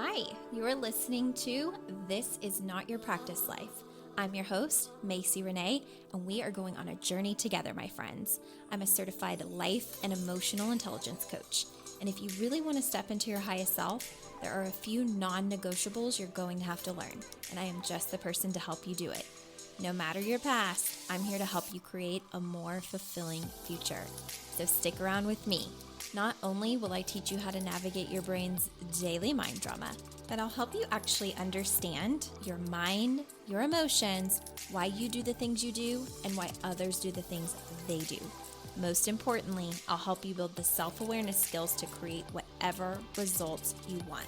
Hi, you're listening to This Is Not Your Practice Life. I'm your host, Macy Renee, and we are going on a journey together, my friends. I'm a certified life and emotional intelligence coach. And if you really want to step into your highest self, there are a few non-negotiables you're going to have to learn, and I am just the person to help you do it. No matter your past, I'm here to help you create a more fulfilling future. So stick around with me. Not only will I teach you how to navigate your brain's daily mind drama, but I'll help you actually understand your mind, your emotions, why you do the things you do, and why others do the things they do. Most importantly, I'll help you build the self-awareness skills to create whatever results you want.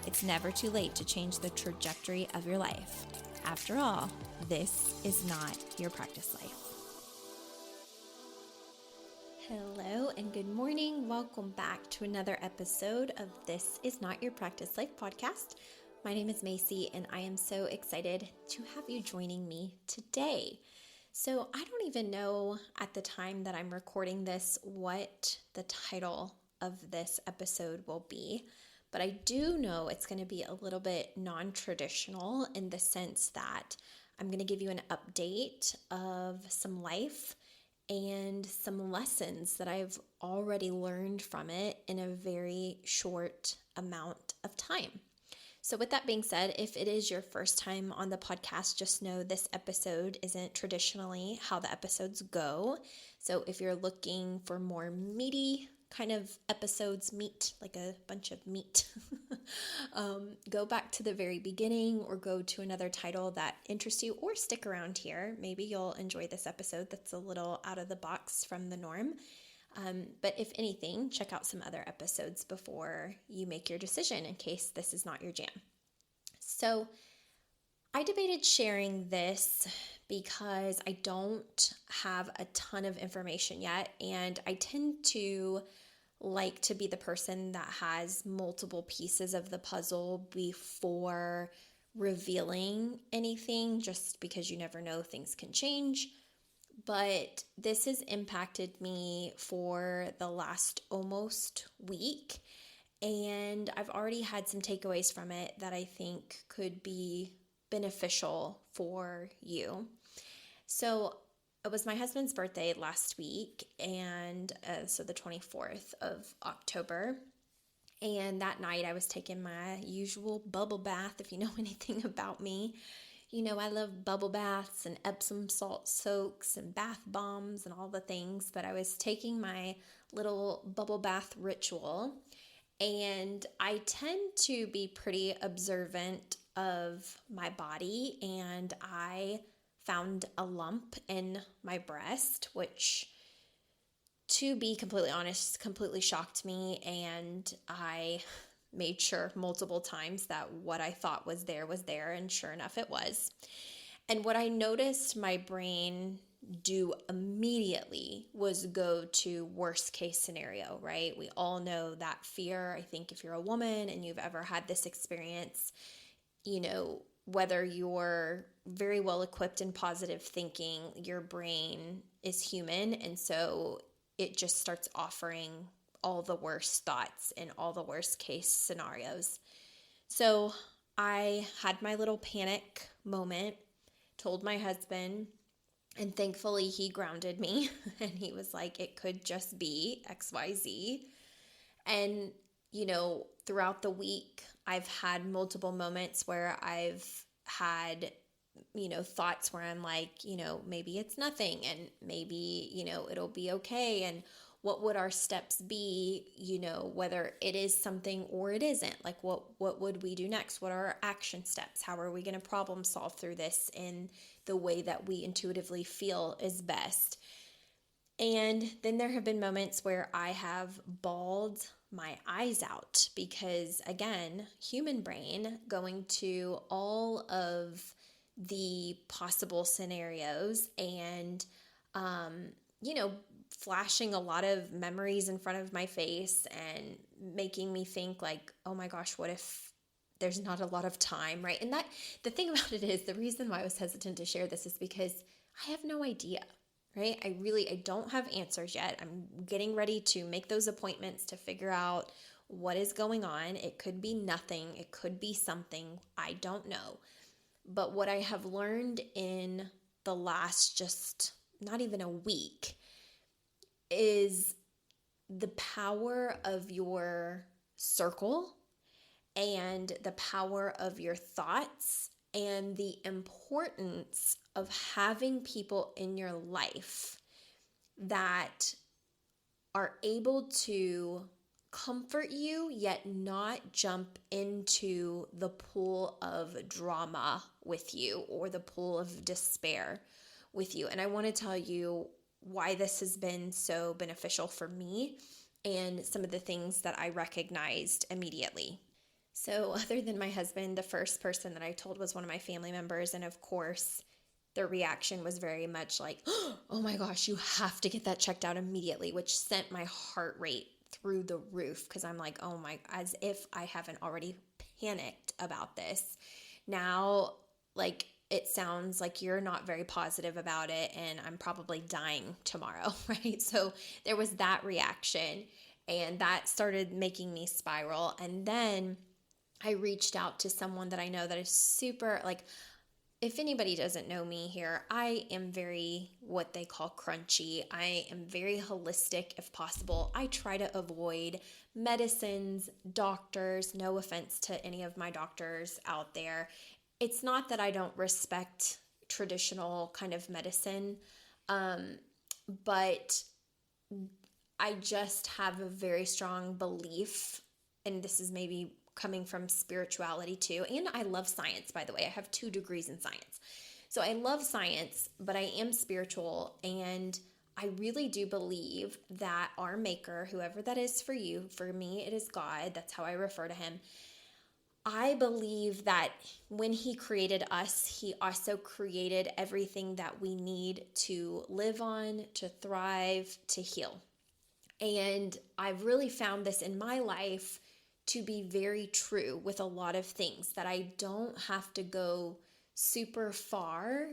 It's never too late to change the trajectory of your life. After all, this is not your practice life. Hello and good morning. Welcome back to another episode of This Is Not Your Practice Life podcast. My name is Macy and I am so excited to have you joining me today. So I don't even know at the time that I'm recording this what the title of this episode will be, but I do know it's going to be a little bit non-traditional in the sense that I'm going to give you an update of some life and some lessons that I've already learned from it in a very short amount of time. So with that being said, if it is your first time on the podcast, just know this episode isn't traditionally how the episodes go. So if you're looking for more meaty kind of episodes, meat, like a bunch of meat, go back to the very beginning or go to another title that interests you or stick around here. Maybe you'll enjoy this episode that's a little out of the box from the norm. But if anything, check out some other episodes before you make your decision in case this is not your jam. So I debated sharing this because I don't have a ton of information yet, and I tend to like to be the person that has multiple pieces of the puzzle before revealing anything, just because you never know, things can change. But this has impacted me for the last almost week, and I've already had some takeaways from it that I think could be beneficial for you. So it was my husband's birthday last week, and so the 24th of October. And that night I was taking my usual bubble bath. If you know anything about me, you know I love bubble baths and Epsom salt soaks and bath bombs and all the things. But I was taking my little bubble bath ritual, and I tend to be pretty observant of my body, and I found a lump in my breast, which, to be completely honest, completely shocked me, and I made sure multiple times that what I thought was there, and sure enough it was. And what I noticed my brain do immediately was go to worst case scenario, right? We all know that fear. I think if you're a woman and you've ever had this experience, you know, whether you're very well equipped in positive thinking, your brain is human. And so it just starts offering all the worst thoughts and all the worst case scenarios. So I had my little panic moment, told my husband, and thankfully he grounded me and he was like, it could just be XYZ. And, you know, throughout the week, I've had multiple moments where I've had, you know, thoughts where I'm like, you know, maybe it's nothing and maybe, you know, it'll be okay. And what would our steps be, you know, whether it is something or it isn't? Like what would we do next? What are our action steps? How are we going to problem solve through this in the way that we intuitively feel is best? And then there have been moments where I have bawled my eyes out because, again, human brain going to all of the possible scenarios and, you know, flashing a lot of memories in front of my face and making me think like, oh my gosh, what if there's not a lot of time, right? And that the thing about it is, the reason why I was hesitant to share this is because I have no idea, right? I don't have answers yet. I'm getting ready to make those appointments to figure out what is going on. It could be nothing. It could be something. I don't know. But what I have learned in the last just not even a week is the power of your circle and the power of your thoughts and the importance of having people in your life that are able to comfort you, yet not jump into the pool of drama with you or the pool of despair with you. And I want to tell you why this has been so beneficial for me and some of the things that I recognized immediately. So, other than my husband, the first person that I told was one of my family members. And of course, their reaction was very much like, oh my gosh, you have to get that checked out immediately, which sent my heart rate through the roof because I'm like, oh my, as if I haven't already panicked about this. Now, like, it sounds like you're not very positive about it and I'm probably dying tomorrow, right? So there was that reaction and that started making me spiral. And then I reached out to someone that I know that is super, like, if anybody doesn't know me here, I am very what they call crunchy. I am very holistic if possible. I try to avoid medicines, doctors, no offense to any of my doctors out there. It's not that I don't respect traditional kind of medicine, but I just have a very strong belief, and this is maybe coming from spirituality too. And I love science, by the way. I have 2 degrees in science. So I love science, but I am spiritual. And I really do believe that our maker, whoever that is for you, for me, it is God. That's how I refer to him. I believe that when he created us, he also created everything that we need to live on, to thrive, to heal. And I've really found this in my life to be very true with a lot of things, that I don't have to go super far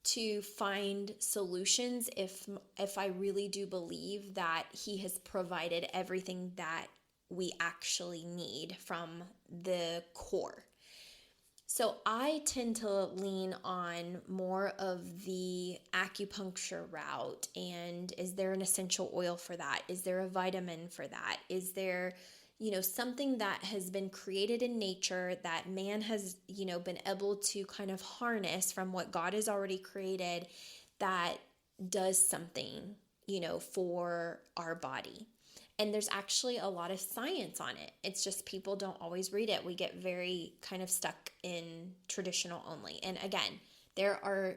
to find solutions if I really do believe that he has provided everything that we actually need from the core. So I tend to lean on more of the acupuncture route. And is there an essential oil for that? Is there a vitamin for that? Is there, something that has been created in nature that man has, been able to kind of harness from what God has already created that does something, for our body? And there's actually a lot of science on it. It's just people don't always read it. We get very kind of stuck in traditional only. And again, there are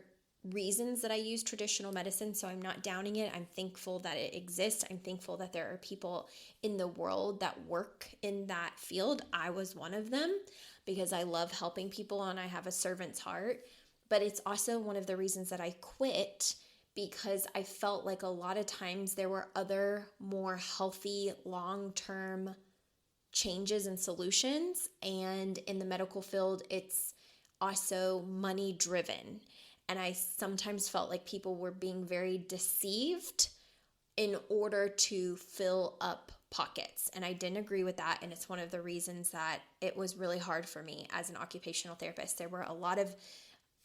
reasons that I use traditional medicine, so I'm not downing it. I'm thankful that it exists. I'm thankful that there are people in the world that work in that field. I was one of them because I love helping people and I have a servant's heart. But it's also one of the reasons that I quit, because I felt like a lot of times there were other more healthy long-term changes and solutions. And in the medical field, it's also money driven. And I sometimes felt like people were being very deceived in order to fill up pockets. And I didn't agree with that. And it's one of the reasons that it was really hard for me as an occupational therapist. There were a lot of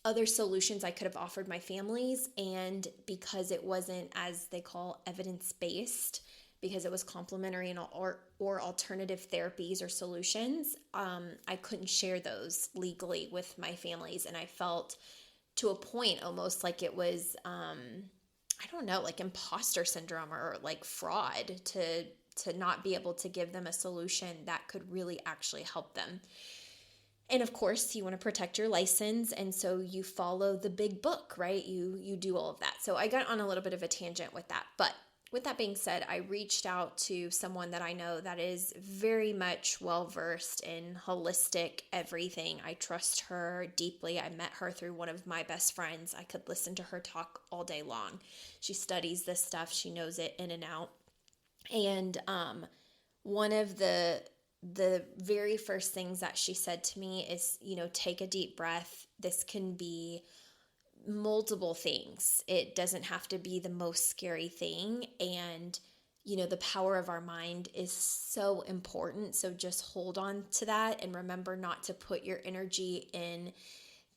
other solutions I could have offered my families, and because it wasn't, as they call, evidence-based, because it was complementary and or alternative therapies or solutions, I couldn't share those legally with my families. And I felt to a point almost like it was, I don't know, like imposter syndrome or like fraud to not be able to give them a solution that could really actually help them. And of course, you want to protect your license, and so you follow the big book, right? You do all of that. So I got on a little bit of a tangent with that. But with that being said, I reached out to someone that I know that is very much well-versed in holistic everything. I trust her deeply. I met her through one of my best friends. I could listen to her talk all day long. She studies this stuff. She knows it in and out. And one of the very first things that she said to me is, take a deep breath. This can be multiple things. It doesn't have to be the most scary thing. And the power of our mind is so important. So just hold on to that and remember not to put your energy in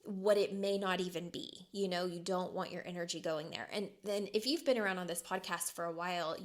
what it may not even be. You don't want your energy going there. And then if you've been around on this podcast for a while,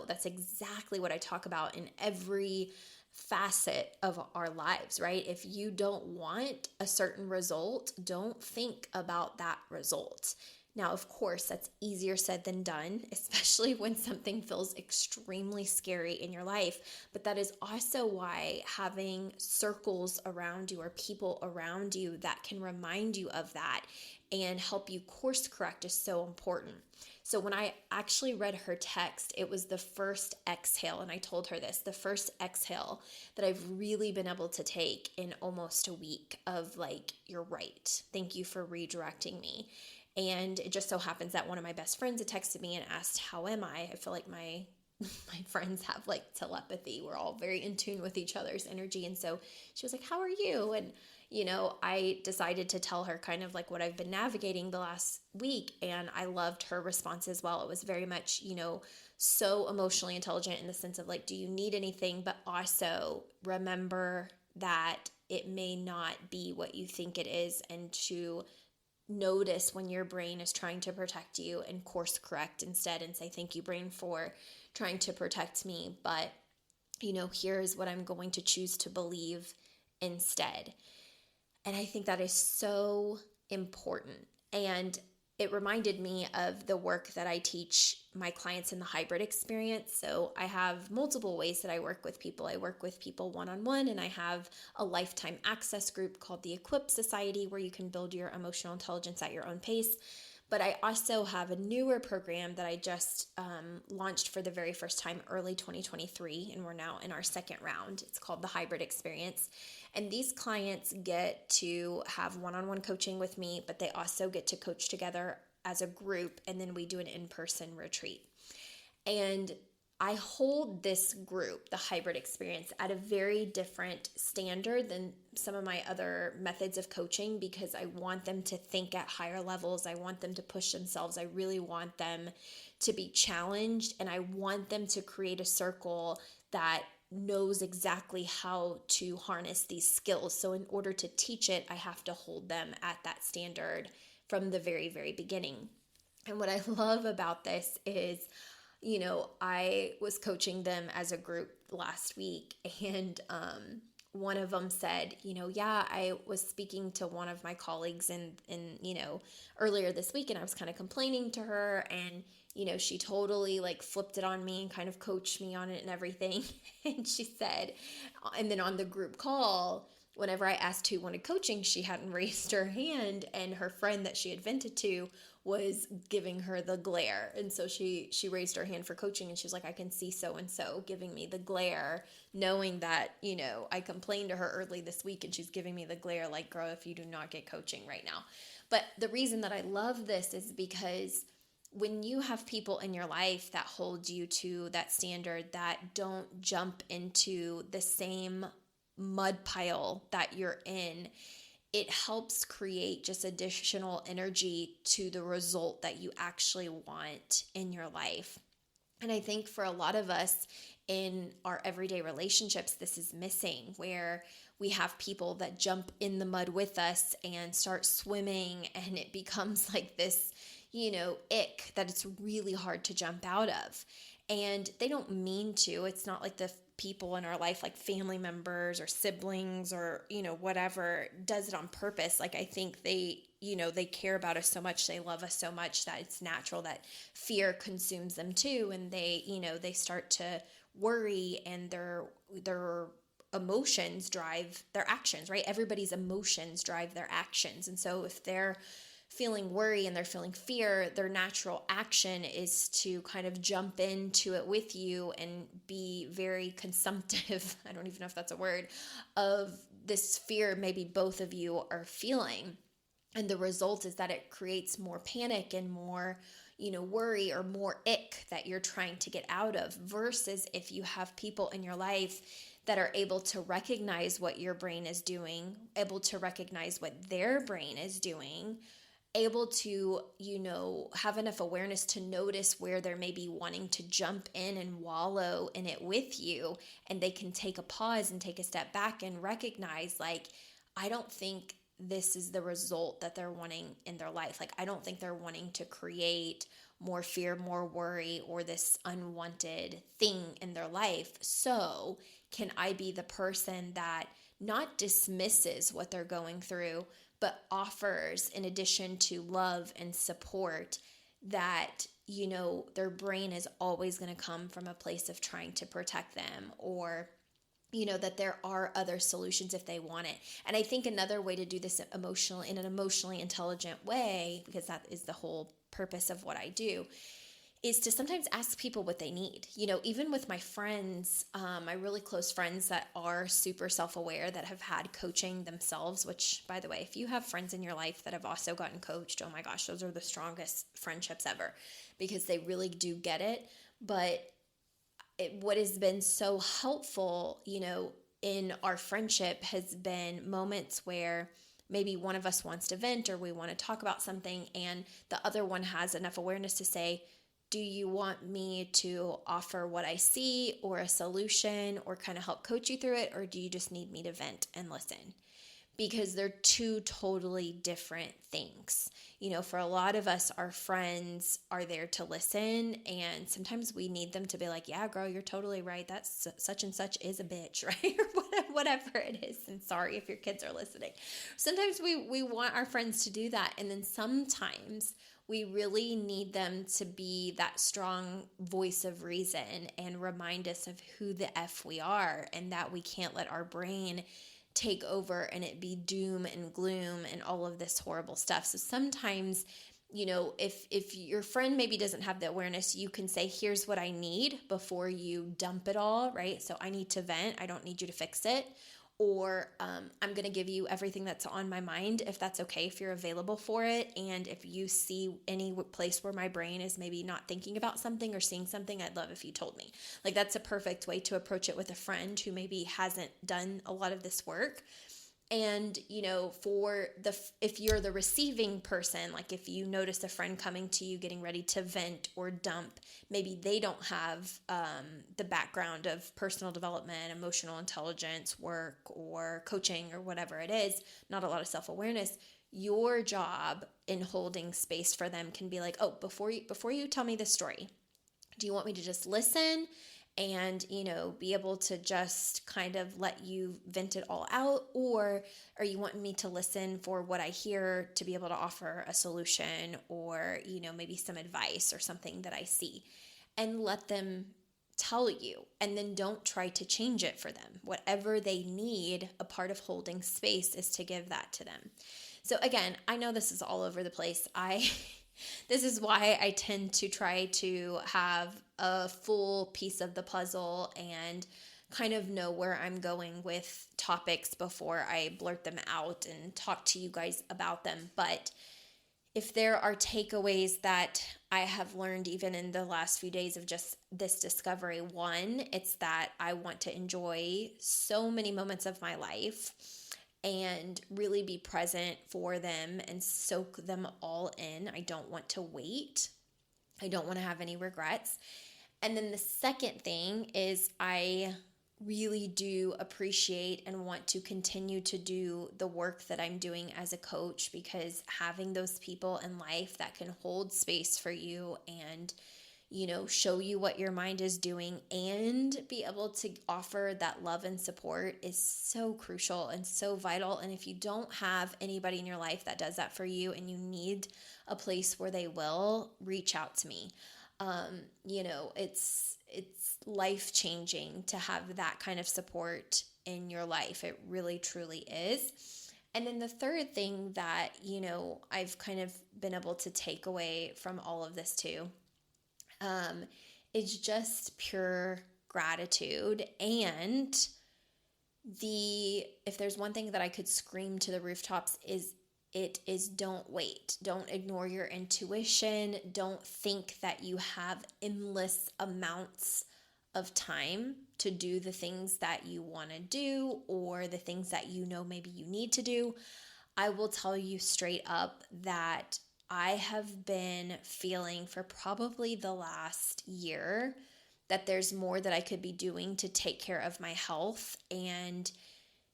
that's exactly what I talk about in every facet of our lives, right? If you don't want a certain result, don't think about that result. Now, of course, that's easier said than done, especially when something feels extremely scary in your life. But that is also why having circles around you or people around you that can remind you of that and help you course correct is so important. So when I actually read her text, it was the first exhale, and I told her this, the first exhale that I've really been able to take in almost a week of like, you're right. Thank you for redirecting me. And it just so happens that one of my best friends had texted me and asked, how am I? I feel like my friends have like telepathy. We're all very in tune with each other's energy. And so she was like, how are you? And, I decided to tell her kind of like what I've been navigating the last week. And I loved her response as well. It was very much, so emotionally intelligent in the sense of like, do you need anything? But also remember that it may not be what you think it is, and to notice when your brain is trying to protect you and course correct instead and say, thank you, brain, for trying to protect me. But, here's what I'm going to choose to believe instead. And I think that is so important. And it reminded me of the work that I teach my clients in the hybrid experience. So I have multiple ways that I work with people. I work with people one-on-one, and I have a lifetime access group called the Equip Society, where you can build your emotional intelligence at your own pace. But I also have a newer program that I just launched for the very first time early 2023, and we're now in our second round. It's called the Hybrid Experience. And these clients get to have one-on-one coaching with me, but they also get to coach together as a group, and then we do an in-person retreat. And I hold this group, the Hybrid Experience, at a very different standard than some of my other methods of coaching, because I want them to think at higher levels. I want them to push themselves. I really want them to be challenged, and I want them to create a circle that knows exactly how to harness these skills. So in order to teach it, I have to hold them at that standard from the very, very beginning. And what I love about this is, I was coaching them as a group last week, and one of them said, I was speaking to one of my colleagues in earlier this week, and I was kind of complaining to her, and she totally like flipped it on me and kind of coached me on it and everything. And she said, and then on the group call, whenever I asked who wanted coaching, she hadn't raised her hand, and her friend that she had vented to was giving her the glare. And so she raised her hand for coaching, and she was like, I can see so-and-so giving me the glare, knowing that, I complained to her early this week and she's giving me the glare, like, girl, if you do not get coaching right now. But the reason that I love this is because when you have people in your life that hold you to that standard, that don't jump into the same mud pile that you're in, it helps create just additional energy to the result that you actually want in your life. And I think for a lot of us in our everyday relationships, this is missing, where we have people that jump in the mud with us and start swimming, and it becomes like this, ick that it's really hard to jump out of. And they don't mean to. It's not like the people in our life, like family members or siblings or, whatever, does it on purpose. Like, I think they care about us so much, they love us so much, that it's natural that fear consumes them too. And they start to worry, and their emotions drive their actions, right? Everybody's emotions drive their actions. And so if they're feeling worry and they're feeling fear, their natural action is to kind of jump into it with you and be very consumptive, I don't even know if that's a word, of this fear maybe both of you are feeling. And the result is that it creates more panic and more, worry or more ick that you're trying to get out of, versus if you have people in your life that are able to recognize what your brain is doing, able to recognize what their brain is doing, able to, have enough awareness to notice where they're maybe wanting to jump in and wallow in it with you, and they can take a pause and take a step back and recognize, like, I don't think this is the result that they're wanting in their life. Like, I don't think they're wanting to create more fear, more worry, or this unwanted thing in their life. So can I be the person that not dismisses what they're going through, but offers, in addition to love and support, that, their brain is always going to come from a place of trying to protect them, or that there are other solutions if they want it. And I think another way to do this in an emotionally intelligent way, because that is the whole purpose of what I do, is to sometimes ask people what they need. Even with my friends, my really close friends that are super self-aware, that have had coaching themselves, which, by the way, if you have friends in your life that have also gotten coached, oh my gosh, those are the strongest friendships ever, because they really do get it. But what has been so helpful, in our friendship has been moments where maybe one of us wants to vent, or we want to talk about something, and the other one has enough awareness to say, do you want me to offer what I see, or a solution, or kind of help coach you through it? Or do you just need me to vent and listen? Because they're two totally different things. For a lot of us, our friends are there to listen, and sometimes we need them to be like, yeah, girl, you're totally right. That's such and such is a bitch, right? Or whatever it is. And sorry if your kids are listening. Sometimes we want our friends to do that. And then sometimes we really need them to be that strong voice of reason and remind us of who the F we are, and that we can't let our brain take over and it be doom and gloom and all of this horrible stuff. So sometimes, if your friend maybe doesn't have the awareness, you can say, here's what I need, before you dump it all, right? So I need to vent. I don't need you to fix it. Or I'm going to give you everything that's on my mind, if that's okay, if you're available for it. And if you see any place where my brain is maybe not thinking about something or seeing something, I'd love if you told me. Like, that's a perfect way to approach it with a friend who maybe hasn't done a lot of this work. And, if you're the receiving person, like if you notice a friend coming to you getting ready to vent or dump, maybe they don't have the background of personal development, emotional intelligence work, or coaching, or whatever it is, not a lot of self-awareness. Your job in holding space for them can be like, oh, before you tell me this story, do you want me to just listen and, be able to just kind of let you vent it all out? Or are you wanting me to listen for what I hear to be able to offer a solution, or, maybe some advice or something that I see? And let them tell you, and then don't try to change it for them. Whatever they need, a part of holding space is to give that to them. So again, I know this is all over the place. This is why I tend to try to have a full piece of the puzzle and kind of know where I'm going with topics before I blurt them out and talk to you guys about them. But if there are takeaways that I have learned even in the last few days of just this discovery, one, it's that I want to enjoy so many moments of my life and really be present for them and soak them all in. I don't want to wait. I don't want to have any regrets. And then the second thing is, I really do appreciate and want to continue to do the work that I'm doing as a coach, because having those people in life that can hold space for you and, show you what your mind is doing and be able to offer that love and support is so crucial and so vital. And if you don't have anybody in your life that does that for you, and you need a place where they will, reach out to me. It's life-changing to have that kind of support in your life. It really, truly is. And then the third thing that, I've kind of been able to take away from all of this too, is just pure gratitude. And if there's one thing that I could scream to the rooftops, is don't wait. Don't ignore your intuition. Don't think that you have endless amounts of time to do the things that you want to do, or the things that maybe you need to do. I will tell you straight up that I have been feeling for probably the last year that there's more that I could be doing to take care of my health. And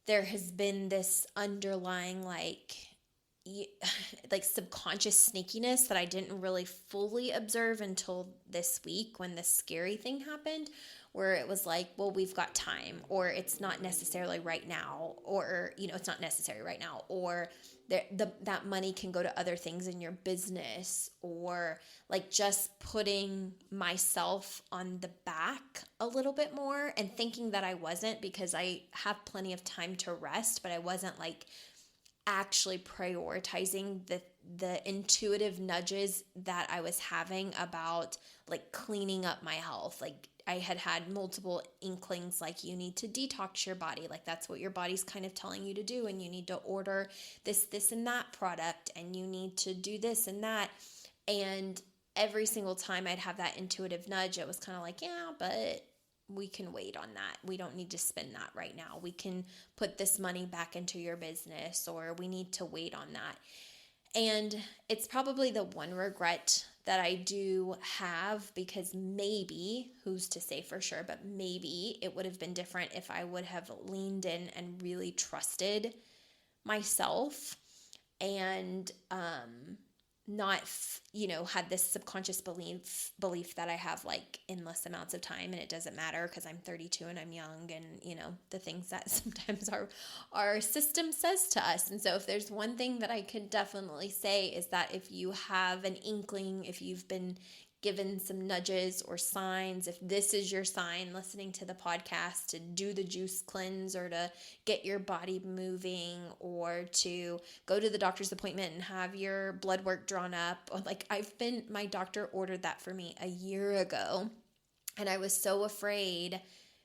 there has been this underlying like subconscious sneakiness that I didn't really fully observe until this week when this scary thing happened, where it was like, well, we've got time, or it's not necessarily right now, or, it's not necessary right now, or that money can go to other things in your business, or like just putting myself on the back a little bit more and thinking that I wasn't, because I have plenty of time to rest, but I wasn't like actually prioritizing the intuitive nudges that I was having about like cleaning up my health. Like I had multiple inklings, like you need to detox your body. Like that's what your body's kind of telling you to do. And you need to order this and that product, and you need to do this and that. And every single time I'd have that intuitive nudge, it was kind of like, yeah, but we can wait on that. We don't need to spend that right now. We can put this money back into your business, or we need to wait on that. And it's probably the one regret that I do have, because maybe, who's to say for sure, but maybe it would have been different if I would have leaned in and really trusted myself and not had this subconscious belief that I have like endless amounts of time and it doesn't matter because I'm 32 and I'm young, and the things that sometimes our system says to us. And so if there's one thing that I could definitely say is that if you have an inkling, if you've been given some nudges or signs, if this is your sign listening to the podcast to do the juice cleanse, or to get your body moving, or to go to the doctor's appointment and have your blood work drawn up, like my doctor ordered that for me a year ago, and I was so afraid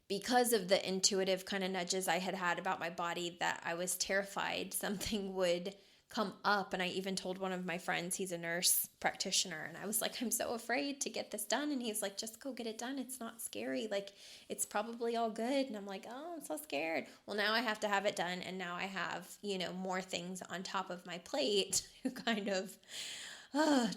because of the intuitive kind of nudges I had about my body that I was terrified something would come up. And I even told one of my friends, he's a nurse practitioner, and I was like, I'm so afraid to get this done. And he's like, just go get it done. It's not scary. Like, it's probably all good. And I'm like, oh, I'm so scared. Well, now I have to have it done. And now I have, more things on top of my plate to kind of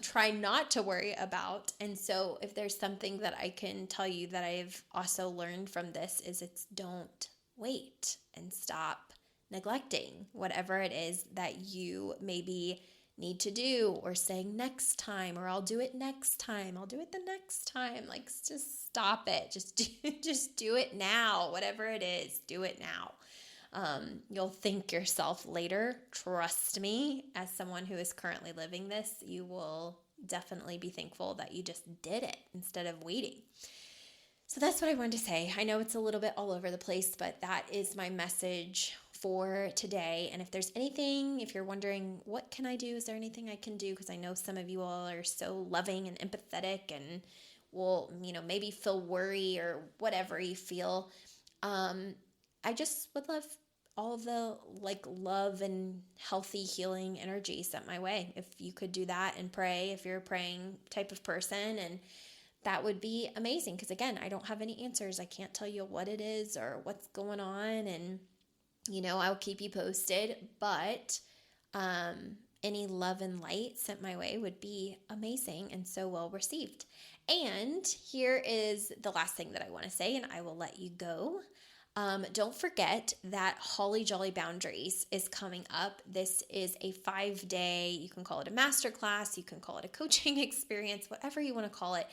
try not to worry about. And so if there's something that I can tell you that I've also learned from this, is it's don't wait and stop neglecting whatever it is that you maybe need to do, or saying next time, or I'll do it next time. I'll do it the next time. Like, just stop it. Just do it now. Whatever it is, do it now. You'll thank yourself later. Trust me, as someone who is currently living this, you will definitely be thankful that you just did it instead of waiting. So that's what I wanted to say. I know it's a little bit all over the place, but that is my message for today. And if there's anything, if you're wondering, what can I do? Is there anything I can do? Because I know some of you all are so loving and empathetic and will, maybe feel worry or whatever you feel. I just would love all of the love and healthy healing energy sent my way. If you could do that and pray, if you're a praying type of person, and that would be amazing. Because again, I don't have any answers. I can't tell you what it is or what's going on. And, I'll keep you posted, but, any love and light sent my way would be amazing and so well received. And here is the last thing that I want to say, and I will let you go. Don't forget that Holly Jolly Boundaries is coming up. This is a 5-day, you can call it a masterclass, you can call it a coaching experience, whatever you want to call it.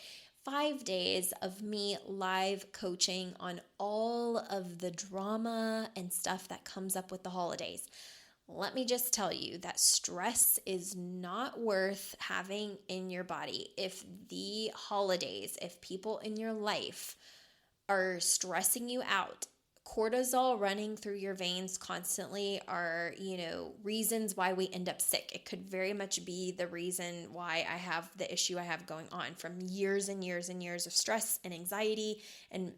5 days of me live coaching on all of the drama and stuff that comes up with the holidays. Let me just tell you that stress is not worth having in your body. If the holidays, if people in your life are stressing you out, cortisol running through your veins constantly are, reasons why we end up sick. It could very much be the reason why I have the issue I have going on from years and years and years of stress and anxiety and,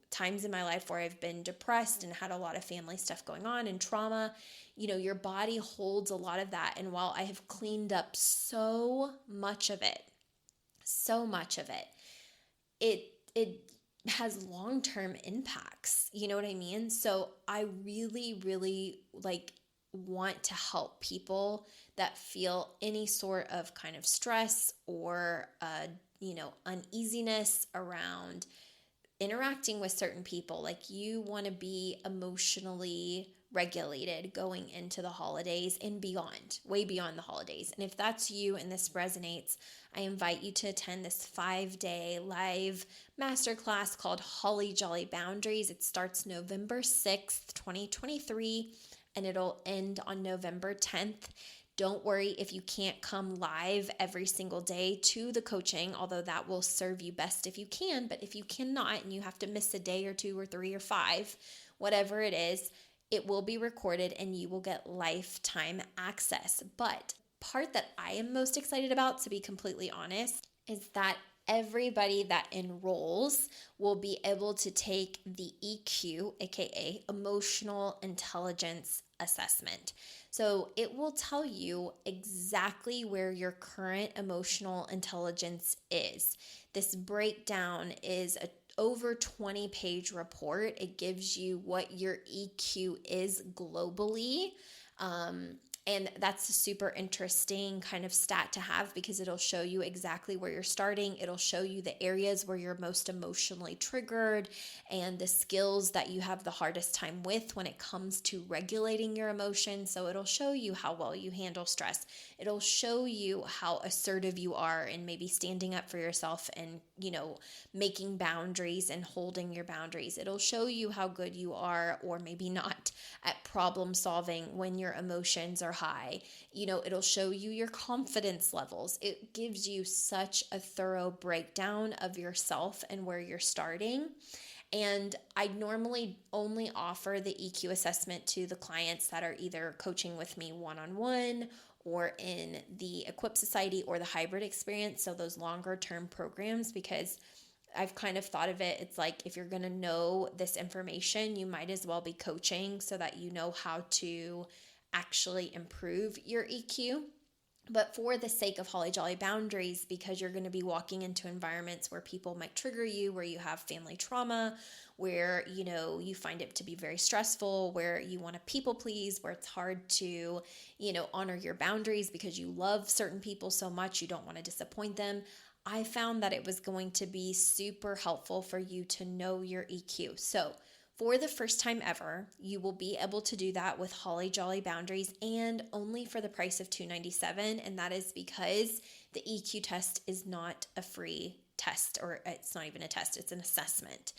times in my life where I've been depressed and had a lot of family stuff going on and trauma. Your body holds a lot of that. And while I have cleaned up so much of it, it has long-term impacts. You know what I mean? So I really, really want to help people that feel any sort of kind of stress or, uneasiness around interacting with certain people. Like, you want to be emotionally regulated going into the holidays and beyond, way beyond the holidays. And if that's you and this resonates, I invite you to attend this 5-day live masterclass called Holly Jolly Boundaries. It starts November 6th, 2023, and it'll end on November 10th. Don't worry if you can't come live every single day to the coaching, although that will serve you best if you can. But if you cannot and you have to miss a day or 2 or 3 or 5, whatever it is, it will be recorded and you will get lifetime access. But part that I am most excited about, to be completely honest, is that everybody that enrolls will be able to take the EQ, aka Emotional Intelligence Assessment. So it will tell you exactly where your current emotional intelligence is. This breakdown is a over 20-page report. It gives you what your EQ is globally. And that's a super interesting kind of stat to have, because it'll show you exactly where you're starting. It'll show you the areas where you're most emotionally triggered and the skills that you have the hardest time with when it comes to regulating your emotions. So it'll show you how well you handle stress. It'll show you how assertive you are in maybe standing up for yourself and, making boundaries and holding your boundaries. It'll show you how good you are, or maybe not, at problem solving when your emotions are high. It'll show you your confidence levels. It gives you such a thorough breakdown of yourself and where you're starting. And I normally only offer the EQ assessment to the clients that are either coaching with me one-on-one or in the Equip Society or the hybrid experience, so those longer term programs, because I've kind of thought of it, it's like, if you're going to know this information, you might as well be coaching so that you know how to actually improve your EQ. But for the sake of Holly Jolly Boundaries, because you're going to be walking into environments where people might trigger you, where you have family trauma, where, you find it to be very stressful, where you want to people please, where it's hard to, honor your boundaries because you love certain people so much, you don't want to disappoint them. I found that it was going to be super helpful for you to know your EQ. So for the first time ever, you will be able to do that with Holly Jolly Boundaries, and only for the price of $297. And that is because the EQ test is not a free test, or it's not even a test, it's an assessment.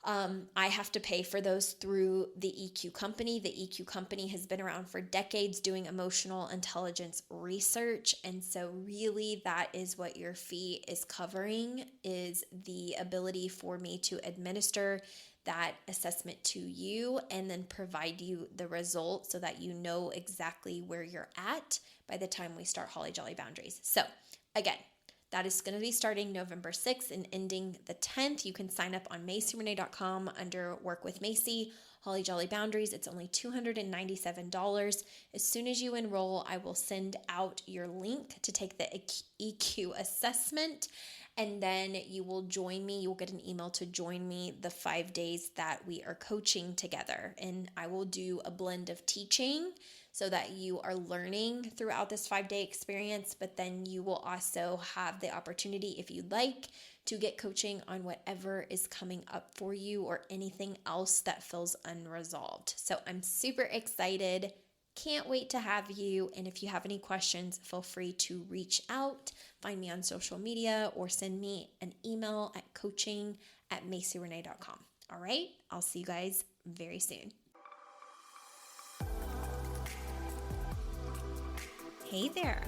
I have to pay for those through the EQ company. The EQ company has been around for decades doing emotional intelligence research. And so really that is what your fee is covering, is the ability for me to administer that assessment to you and then provide you the results so that you know exactly where you're at by the time we start Holly Jolly Boundaries. So again, that is going to be starting November 6th and ending the 10th. You can sign up on MacyRenee.com under Work with Macy, Holly Jolly Boundaries. It's only $297. As soon as you enroll, I will send out your link to take the EQ assessment, and then you will join me. You will get an email to join me the 5 days that we are coaching together. And I will do a blend of teaching so that you are learning throughout this 5-day experience, but then you will also have the opportunity, if you'd like, to get coaching on whatever is coming up for you or anything else that feels unresolved. So I'm super excited. Can't wait to have you. And if you have any questions, feel free to reach out, find me on social media, or send me an email at coaching@MacyRenee.com. All right, I'll see you guys very soon. Hey there.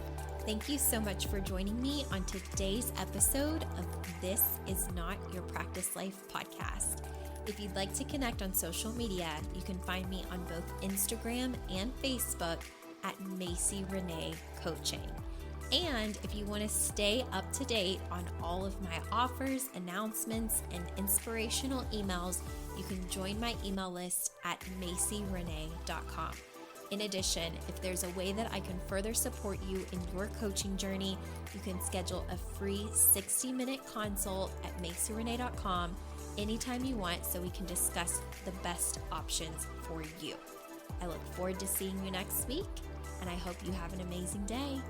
Thank you so much for joining me on today's episode of This Is Not Your Practice Life podcast. If you'd like to connect on social media, you can find me on both Instagram and Facebook at Macy Renee Coaching. And if you want to stay up to date on all of my offers, announcements, and inspirational emails, you can join my email list at MacyRenee.com. In addition, if there's a way that I can further support you in your coaching journey, you can schedule a free 60-minute consult at MacyRenee.com anytime you want, so we can discuss the best options for you. I look forward to seeing you next week, and I hope you have an amazing day.